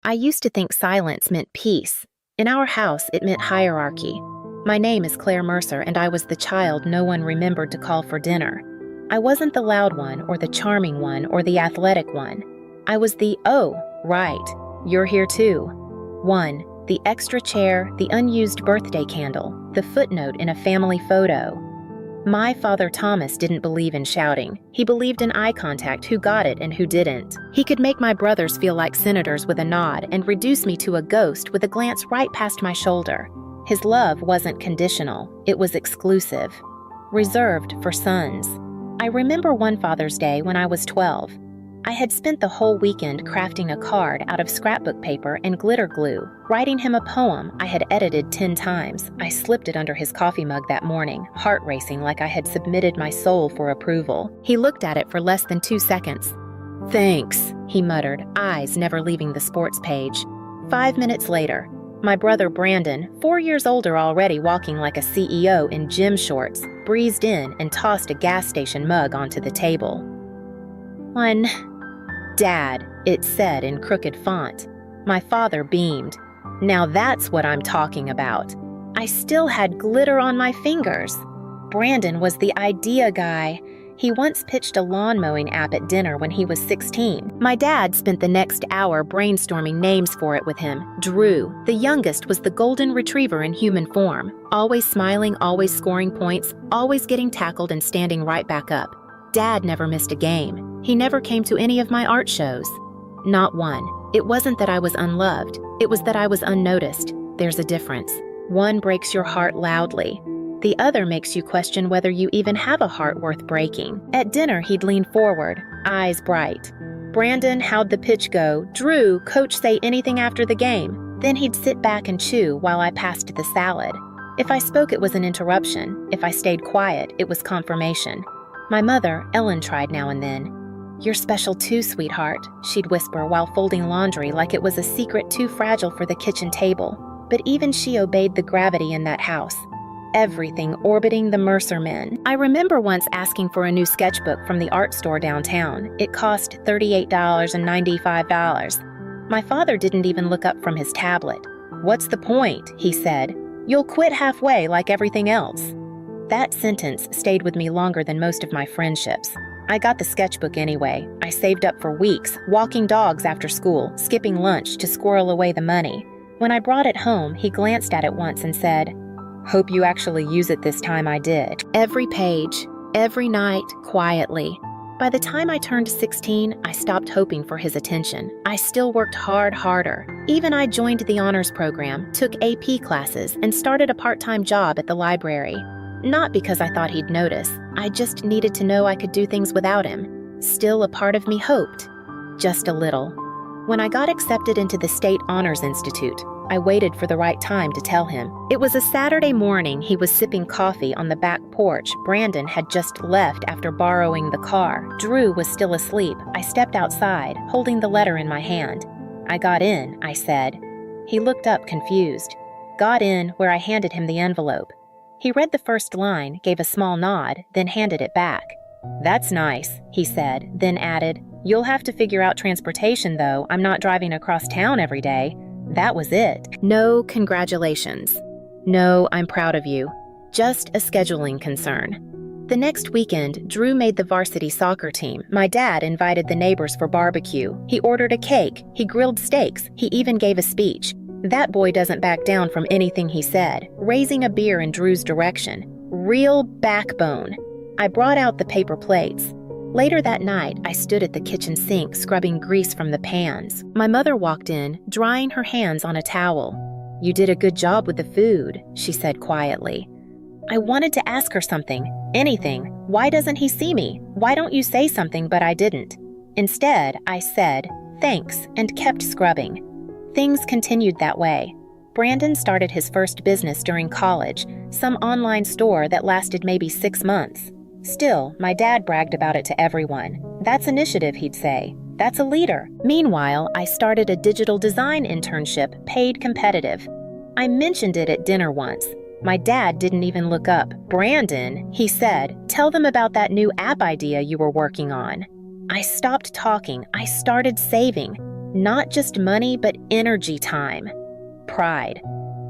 I used to think silence meant peace. In our house, it meant hierarchy. My name is Claire Mercer, and I was the child no one remembered to call for dinner. I wasn't the loud one, or the charming one, or the athletic one. I was the, "Oh, right, you're here too" one, the extra chair, the unused birthday candle, the footnote in a family photo. My father Thomas didn't believe in shouting. He believed in eye contact, who got it and who didn't. He could make my brothers feel like senators with a nod and reduce me to a ghost with a glance right past my shoulder. His love wasn't conditional, it was exclusive, reserved for sons. I remember one Father's Day when I was 12. I had spent the whole weekend crafting a card out of scrapbook paper and glitter glue, writing him a poem I had edited 10 times. I slipped it under his coffee mug that morning, heart racing like I had submitted my soul for approval. He looked at it for less than 2 seconds. "Thanks," he muttered, eyes never leaving the sports page. 5 minutes later, my brother Brandon, 4 years older already walking like a CEO in gym shorts, breezed in and tossed a gas station mug onto the table. "One, Dad," it said in crooked font. My father beamed. "Now that's what I'm talking about." I still had glitter on my fingers. Brandon was the idea guy. He once pitched a lawn mowing app at dinner when he was 16. My dad spent the next hour brainstorming names for it with him. Drew, the youngest, was the golden retriever in human form. Always smiling, always scoring points, always getting tackled and standing right back up. Dad never missed a game. He never came to any of my art shows. Not one. It wasn't that I was unloved. It was that I was unnoticed. There's a difference. One breaks your heart loudly. The other makes you question whether you even have a heart worth breaking. At dinner, he'd lean forward, eyes bright. "Brandon, how'd the pitch go? Drew, coach say anything after the game?" Then he'd sit back and chew while I passed the salad. If I spoke, it was an interruption. If I stayed quiet, it was confirmation. My mother, Ellen, tried now and then. "You're special too, sweetheart," she'd whisper while folding laundry like it was a secret too fragile for the kitchen table. But even she obeyed the gravity in that house. Everything orbiting the Mercer men. I remember once asking for a new sketchbook from the art store downtown. It cost $38.95. My father didn't even look up from his tablet. "What's the point?" he said. "You'll quit halfway like everything else." That sentence stayed with me longer than most of my friendships. I got the sketchbook anyway. I saved up for weeks, walking dogs after school, skipping lunch to squirrel away the money. When I brought it home, he glanced at it once and said, "Hope you actually use it this time." I did. Every page, every night, quietly. By the time I turned 16, I stopped hoping for his attention. I still worked harder. Even I joined the honors program, took AP classes, and started a part-time job at the library. Not because I thought he'd notice. I just needed to know I could do things without him. Still, a part of me hoped. Just a little. When I got accepted into the State Honors Institute, I waited for the right time to tell him. It was a Saturday morning. He was sipping coffee on the back porch. Brandon had just left after borrowing the car. Drew was still asleep. I stepped outside, holding the letter in my hand. "I got in," I said. He looked up confused. "Got in," where I handed him the envelope. He read the first line, gave a small nod, then handed it back. "That's nice," he said, then added, "You'll have to figure out transportation, though. I'm not driving across town every day." That was it. No congratulations. No, I'm proud of you. Just a scheduling concern. The next weekend, Drew made the varsity soccer team. My dad invited the neighbors for barbecue. He ordered a cake. He grilled steaks. He even gave a speech. That boy doesn't back down from anything he said, raising a beer in Drew's direction. Real backbone. I brought out the paper plates. Later that night, I stood at the kitchen sink scrubbing grease from the pans. My mother walked in, drying her hands on a towel. "You did a good job with the food," she said quietly. I wanted to ask her something, anything. Why doesn't he see me? Why don't you say something? But I didn't. Instead, I said, "Thanks," and kept scrubbing. Things continued that way. Brandon started his first business during college, some online store that lasted maybe 6 months. Still, my dad bragged about it to everyone. "That's initiative," he'd say. "That's a leader." Meanwhile, I started a digital design internship, paid competitive. I mentioned it at dinner once. My dad didn't even look up. "Brandon," he said, "tell them about that new app idea you were working on." I stopped talking. I started saving. Not just money, but energy time. Pride.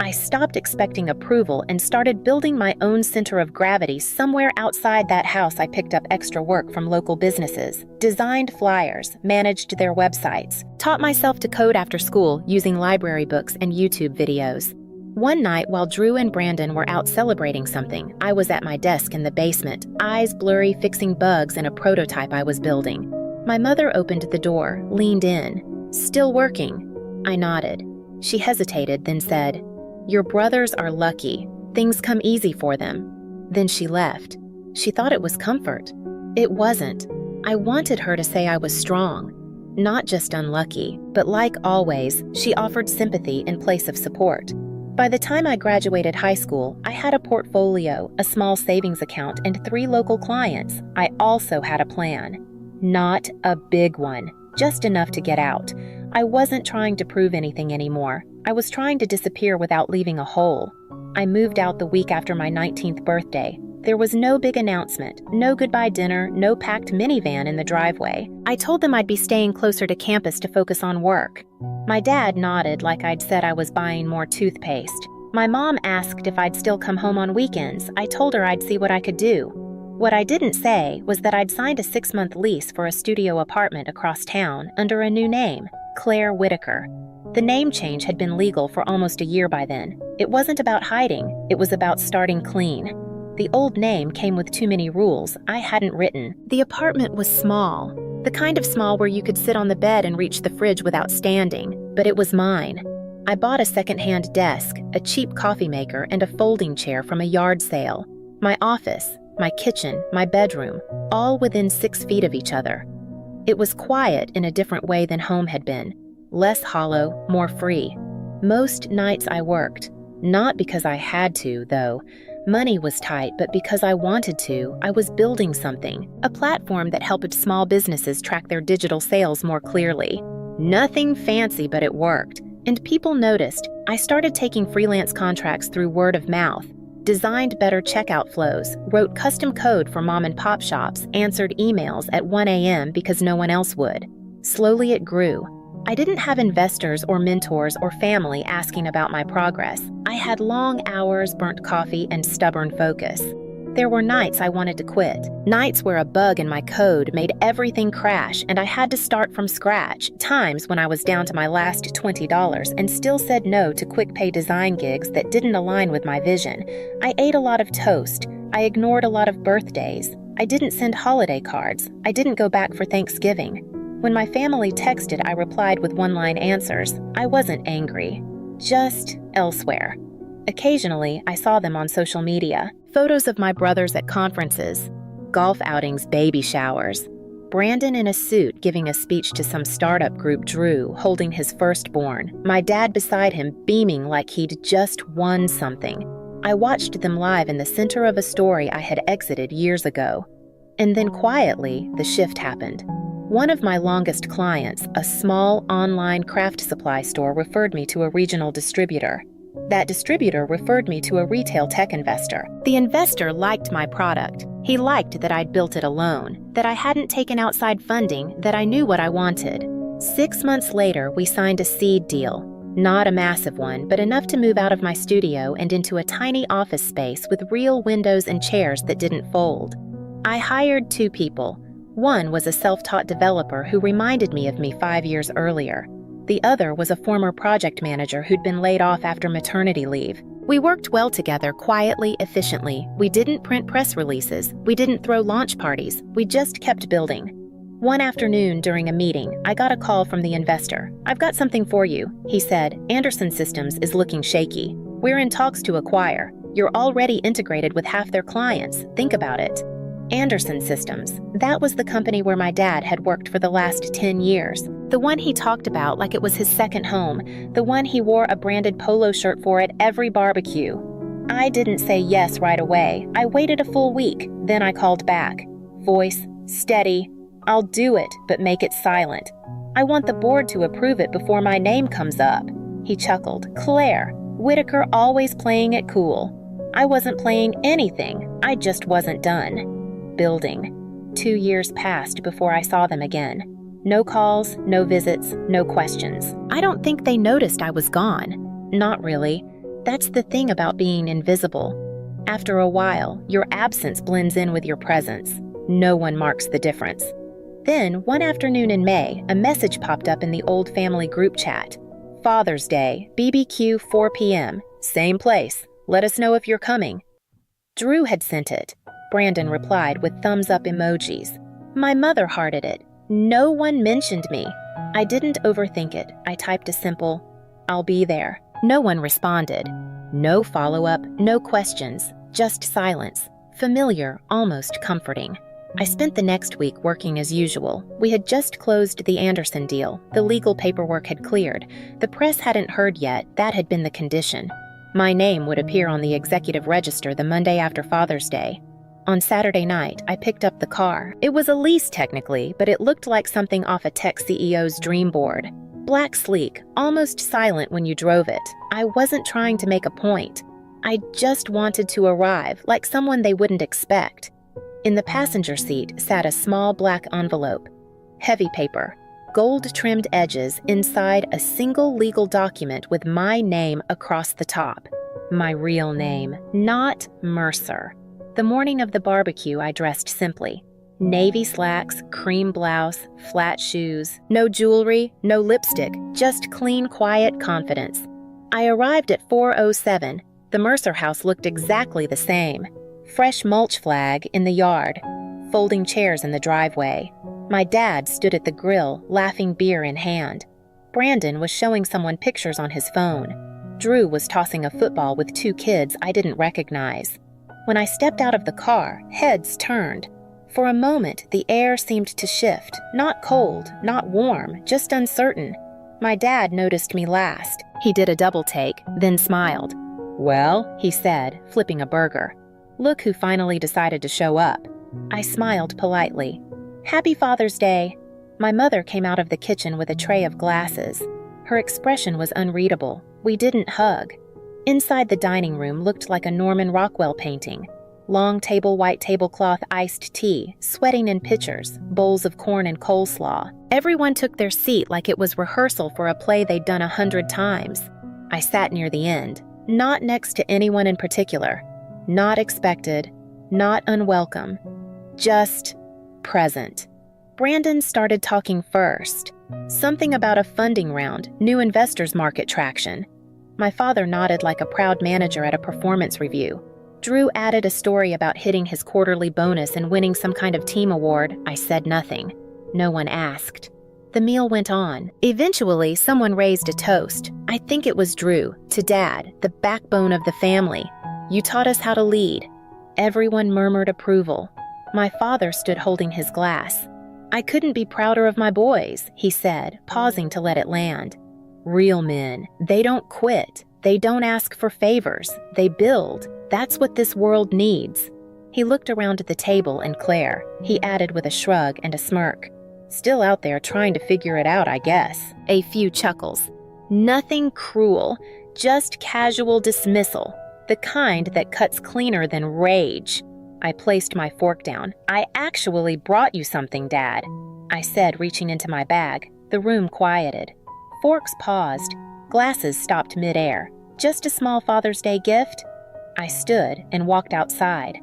I stopped expecting approval and started building my own center of gravity somewhere outside that house. I picked up extra work from local businesses, designed flyers, managed their websites, taught myself to code after school using library books and YouTube videos. One night, while Drew and Brandon were out celebrating something, I was at my desk in the basement, eyes blurry, fixing bugs in a prototype I was building. My mother opened the door, leaned in. "Still working?" I nodded. She hesitated, then said, "Your brothers are lucky. Things come easy for them." Then she left. She thought it was comfort. It wasn't. I wanted her to say I was strong. Not just unlucky, but like always, she offered sympathy in place of support. By the time I graduated high school, I had a portfolio, a small savings account, and 3 local clients. I also had a plan. Not a big one, just enough to get out. I wasn't trying to prove anything anymore. I was trying to disappear without leaving a hole. I moved out the week after my 19th birthday. There was no big announcement, no goodbye dinner, no packed minivan in the driveway. I told them I'd be staying closer to campus to focus on work. My dad nodded like I'd said I was buying more toothpaste. My mom asked if I'd still come home on weekends. I told her I'd see what I could do. What I didn't say was that I'd signed a 6-month lease for a studio apartment across town under a new name, Claire Whitaker. The name change had been legal for almost a year by then. It wasn't about hiding, it was about starting clean. The old name came with too many rules I hadn't written. The apartment was small, the kind of small where you could sit on the bed and reach the fridge without standing, but it was mine. I bought a second-hand desk, a cheap coffee maker, and a folding chair from a yard sale. My office, my kitchen, my bedroom, all within 6 feet of each other. It was quiet in a different way than home had been. Less hollow, more free. Most nights I worked. Not because I had to, though. Money was tight, but because I wanted to. I was building something. A platform that helped small businesses track their digital sales more clearly. Nothing fancy, but it worked. And people noticed. I started taking freelance contracts through word of mouth. Designed better checkout flows, wrote custom code for mom and pop shops, answered emails at 1 a.m. because no one else would. Slowly it grew. I didn't have investors or mentors or family asking about my progress. I had long hours, burnt coffee, and stubborn focus. There were nights I wanted to quit, nights where a bug in my code made everything crash and I had to start from scratch, times when I was down to my last $20 and still said no to quick pay design gigs that didn't align with my vision. I ate a lot of toast. I ignored a lot of birthdays. I didn't send holiday cards. I didn't go back for Thanksgiving. When my family texted, I replied with one-line answers. I wasn't angry, just elsewhere. Occasionally, I saw them on social media. Photos of my brothers at conferences, golf outings, baby showers. Brandon in a suit giving a speech to some startup group, Drew holding his firstborn. My dad beside him beaming like he'd just won something. I watched them live in the center of a story I had exited years ago. And then quietly, the shift happened. One of my longest clients, a small online craft supply store, referred me to a regional distributor. That distributor referred me to a retail tech investor. The investor liked my product. He liked that I'd built it alone, that I hadn't taken outside funding, that I knew what I wanted. 6 months later, we signed a seed deal. Not a massive one, but enough to move out of my studio and into a tiny office space with real windows and chairs that didn't fold. I hired 2 people. One was a self-taught developer who reminded me of me 5 years earlier. The other was a former project manager who'd been laid off after maternity leave. We worked well together, quietly, efficiently. We didn't print press releases. We didn't throw launch parties. We just kept building. One afternoon during a meeting, I got a call from the investor. "I've got something for you," he said. "Anderson Systems is looking shaky. We're in talks to acquire. You're already integrated with half their clients. Think about it." Anderson Systems. That was the company where my dad had worked for the last 10 years. The one he talked about like it was his second home. The one he wore a branded polo shirt for at every barbecue. I didn't say yes right away. I waited a full week. Then I called back. Voice, steady. "I'll do it, but make it silent. I want the board to approve it before my name comes up." He chuckled. "Claire, Whitaker always playing it cool." I wasn't playing anything. I just wasn't done. Building. 2 years passed before I saw them again. No calls, no visits, no questions. I don't think they noticed I was gone. Not really. That's the thing about being invisible. After a while, your absence blends in with your presence. No one marks the difference. Then, one afternoon in May, a message popped up in the old family group chat. Father's Day, BBQ 4 p.m., same place. Let us know if you're coming. Drew had sent it. Brandon replied with thumbs up emojis. My mother hearted it. No one mentioned me. I didn't overthink it. I typed a simple, I'll be there. No one responded. No follow-up, no questions, just silence. Familiar, almost comforting. I spent the next week working as usual. We had just closed the Anderson deal. The legal paperwork had cleared. The press hadn't heard yet. That had been the condition. My name would appear on the executive register the Monday after Father's Day. On Saturday night, I picked up the car. It was a lease technically, but it looked like something off a tech CEO's dream board. Black sleek, almost silent when you drove it. I wasn't trying to make a point. I just wanted to arrive, like someone they wouldn't expect. In the passenger seat sat a small black envelope. Heavy paper, gold-trimmed edges inside a single legal document with my name across the top. My real name, not Mercer. The morning of the barbecue, I dressed simply. Navy slacks, cream blouse, flat shoes, no jewelry, no lipstick, just clean, quiet confidence. I arrived at 4:07. The Mercer house looked exactly the same. Fresh mulch flag in the yard, folding chairs in the driveway. My dad stood at the grill, laughing beer in hand. Brandon was showing someone pictures on his phone. Drew was tossing a football with two kids I didn't recognize. When I stepped out of the car, heads turned. For a moment, the air seemed to shift. Not cold, not warm, just uncertain. My dad noticed me last. He did a double take, then smiled. Well, he said, flipping a burger. Look who finally decided to show up. I smiled politely. Happy Father's Day. My mother came out of the kitchen with a tray of glasses. Her expression was unreadable. We didn't hug. Inside the dining room looked like a Norman Rockwell painting. Long table, white tablecloth, iced tea, sweating in pitchers, bowls of corn and coleslaw. Everyone took their seat like it was rehearsal for a play they'd done 100 times. I sat near the end, not next to anyone in particular. Not expected, not unwelcome, just present. Brandon started talking first. Something about a funding round, new investors market traction. My father nodded like a proud manager at a performance review. Drew added a story about hitting his quarterly bonus and winning some kind of team award. I said nothing. No one asked. The meal went on. Eventually, someone raised a toast. I think it was Drew, to Dad, the backbone of the family. You taught us how to lead. Everyone murmured approval. My father stood holding his glass. I couldn't be prouder of my boys, he said, pausing to let it land. Real men, they don't quit. They don't ask for favors. They build. That's what this world needs. He looked around at the table and Claire. He added with a shrug and a smirk. Still out there trying to figure it out, I guess. A few chuckles. Nothing cruel, just casual dismissal. The kind that cuts cleaner than rage. I placed my fork down. I actually brought you something, Dad, I said, reaching into my bag. The room quieted. Forks paused. Glasses stopped midair. Just a small Father's Day gift? I stood and walked outside.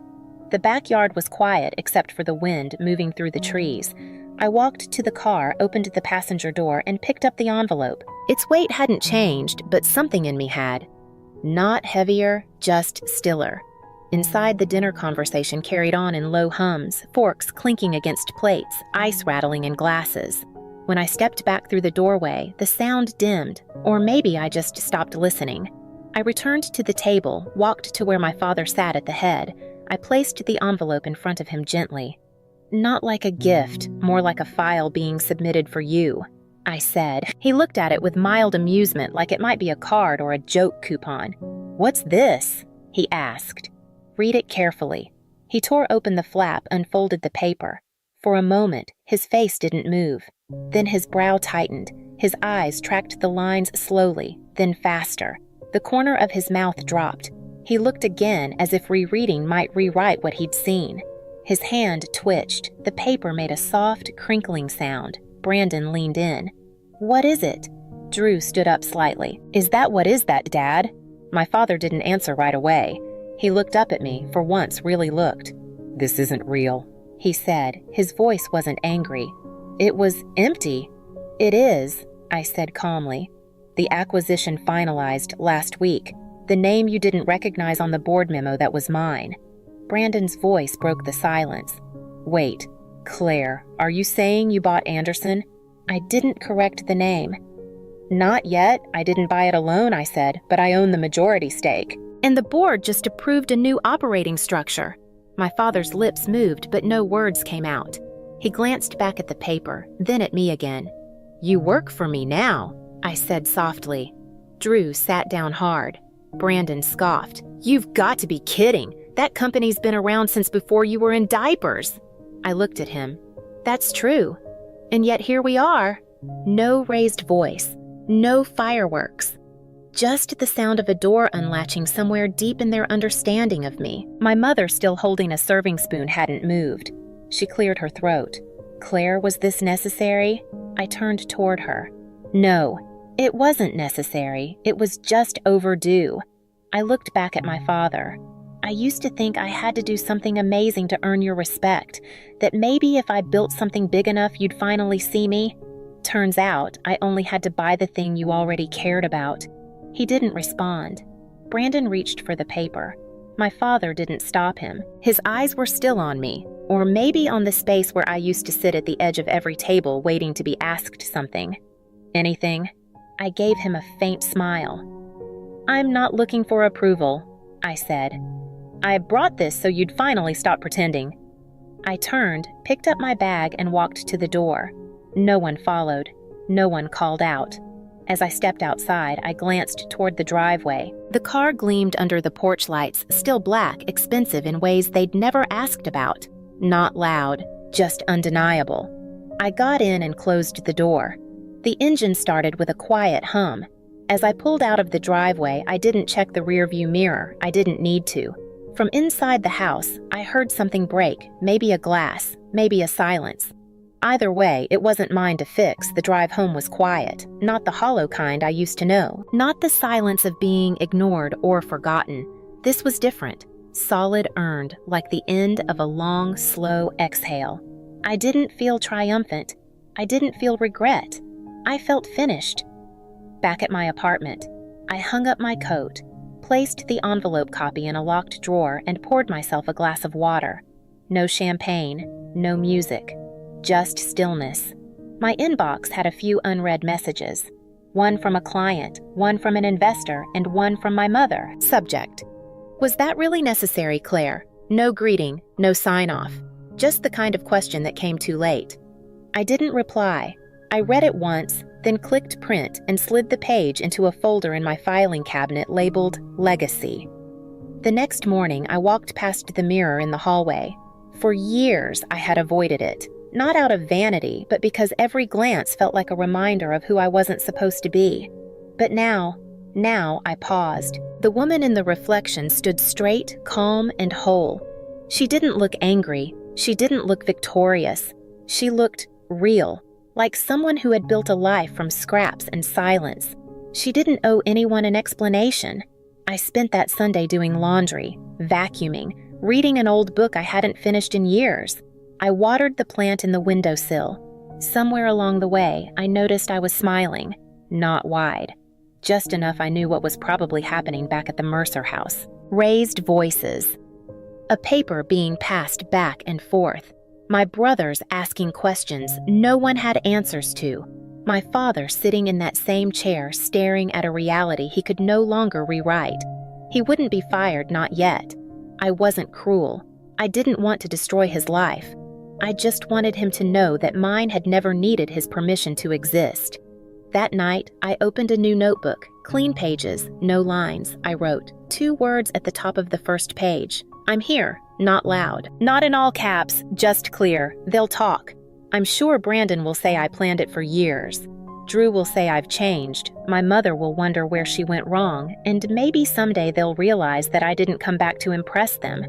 The backyard was quiet except for the wind moving through the trees. I walked to the car, opened the passenger door, and picked up the envelope. Its weight hadn't changed, but something in me had. Not heavier, just stiller. Inside, the dinner conversation carried on in low hums, forks clinking against plates, ice rattling in glasses. When I stepped back through the doorway, the sound dimmed, or maybe I just stopped listening. I returned to the table, walked to where my father sat at the head. I placed the envelope in front of him gently. Not like a gift, more like a file being submitted for you, I said. He looked at it with mild amusement, like it might be a card or a joke coupon. What's this? He asked. Read it carefully. He tore open the flap, unfolded the paper. For a moment, his face didn't move. Then his brow tightened. His eyes tracked the lines slowly, then faster. The corner of his mouth dropped. He looked again as if rereading might rewrite what he'd seen. His hand twitched. The paper made a soft, crinkling sound. Brandon leaned in. "What is it?" Drew stood up slightly. What is that, Dad?" My father didn't answer right away. He looked up at me, for once really looked. "This isn't real," he said. His voice wasn't angry. It was empty. "It is," I said calmly. "The acquisition finalized last week. The name you didn't recognize on the board memo that was mine." Brandon's voice broke the silence. "Wait, Claire, are you saying you bought Anderson?" I didn't correct the name. "Not yet. I didn't buy it alone," I said, "but I own the majority stake. And the board just approved a new operating structure." My father's lips moved, but no words came out. He glanced back at the paper, then at me again. "You work for me now," I said softly. Drew sat down hard. Brandon scoffed. "You've got to be kidding. That company's been around since before you were in diapers." I looked at him. "That's true. And yet here we are." No raised voice. No fireworks. Just the sound of a door unlatching somewhere deep in their understanding of me. My mother, still holding a serving spoon, hadn't moved. She cleared her throat. "Claire, was this necessary?" I turned toward her. "No, it wasn't necessary. It was just overdue." I looked back at my father. "I used to think I had to do something amazing to earn your respect, that maybe if I built something big enough you'd finally see me. Turns out I only had to buy the thing you already cared about." He didn't respond. Brandon reached for the paper. My father didn't stop him. His eyes were still on me, or maybe on the space where I used to sit at the edge of every table waiting to be asked something. "Anything?" I gave him a faint smile. "I'm not looking for approval," I said. "I brought this so you'd finally stop pretending." I turned, picked up my bag, and walked to the door. No one followed. No one called out. As I stepped outside, I glanced toward the driveway. The car gleamed under the porch lights, still black, expensive in ways they'd never asked about. Not loud, just undeniable. I got in and closed the door. The engine started with a quiet hum. As I pulled out of the driveway, I didn't check the rearview mirror. I didn't need to. From inside the house, I heard something break, maybe a glass, maybe a silence. Either way, it wasn't mine to fix. The drive home was quiet, not the hollow kind I used to know, not the silence of being ignored or forgotten. This was different, solid, earned, like the end of a long, slow exhale. I didn't feel triumphant. I didn't feel regret. I felt finished. Back at my apartment, I hung up my coat, placed the envelope copy in a locked drawer, and poured myself a glass of water. No champagne, no music. Just stillness. My inbox had a few unread messages. One from a client, one from an investor, and one from my mother. Subject: "Was that really necessary, Claire?" No greeting, no sign-off. Just the kind of question that came too late. I didn't reply. I read it once, then clicked print and slid the page into a folder in my filing cabinet labeled Legacy. The next morning, I walked past the mirror in the hallway. For years, I had avoided it. Not out of vanity, but because every glance felt like a reminder of who I wasn't supposed to be. But now I paused. The woman in the reflection stood straight, calm, and whole. She didn't look angry. She didn't look victorious. She looked real, like someone who had built a life from scraps and silence. She didn't owe anyone an explanation. I spent that Sunday doing laundry, vacuuming, reading an old book I hadn't finished in years. I watered the plant in the windowsill. Somewhere along the way, I noticed I was smiling, not wide. Just enough I knew what was probably happening back at the Mercer house. Raised voices. A paper being passed back and forth. My brothers asking questions no one had answers to. My father sitting in that same chair staring at a reality he could no longer rewrite. He wouldn't be fired, not yet. I wasn't cruel. I didn't want to destroy his life. I just wanted him to know that mine had never needed his permission to exist. That night, I opened a new notebook, clean pages, no lines. I wrote 2 words at the top of the first page. "I'm here," not loud. Not in all caps, just clear. They'll talk. I'm sure Brandon will say I planned it for years. Drew will say I've changed. My mother will wonder where she went wrong, and maybe someday they'll realize that I didn't come back to impress them.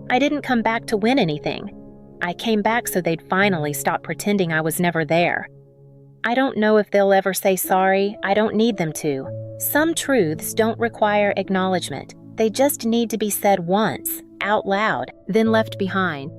I didn't come back to win anything. I came back so they'd finally stop pretending I was never there. I don't know if they'll ever say sorry. I don't need them to. Some truths don't require acknowledgement. They just need to be said once, out loud, then left behind.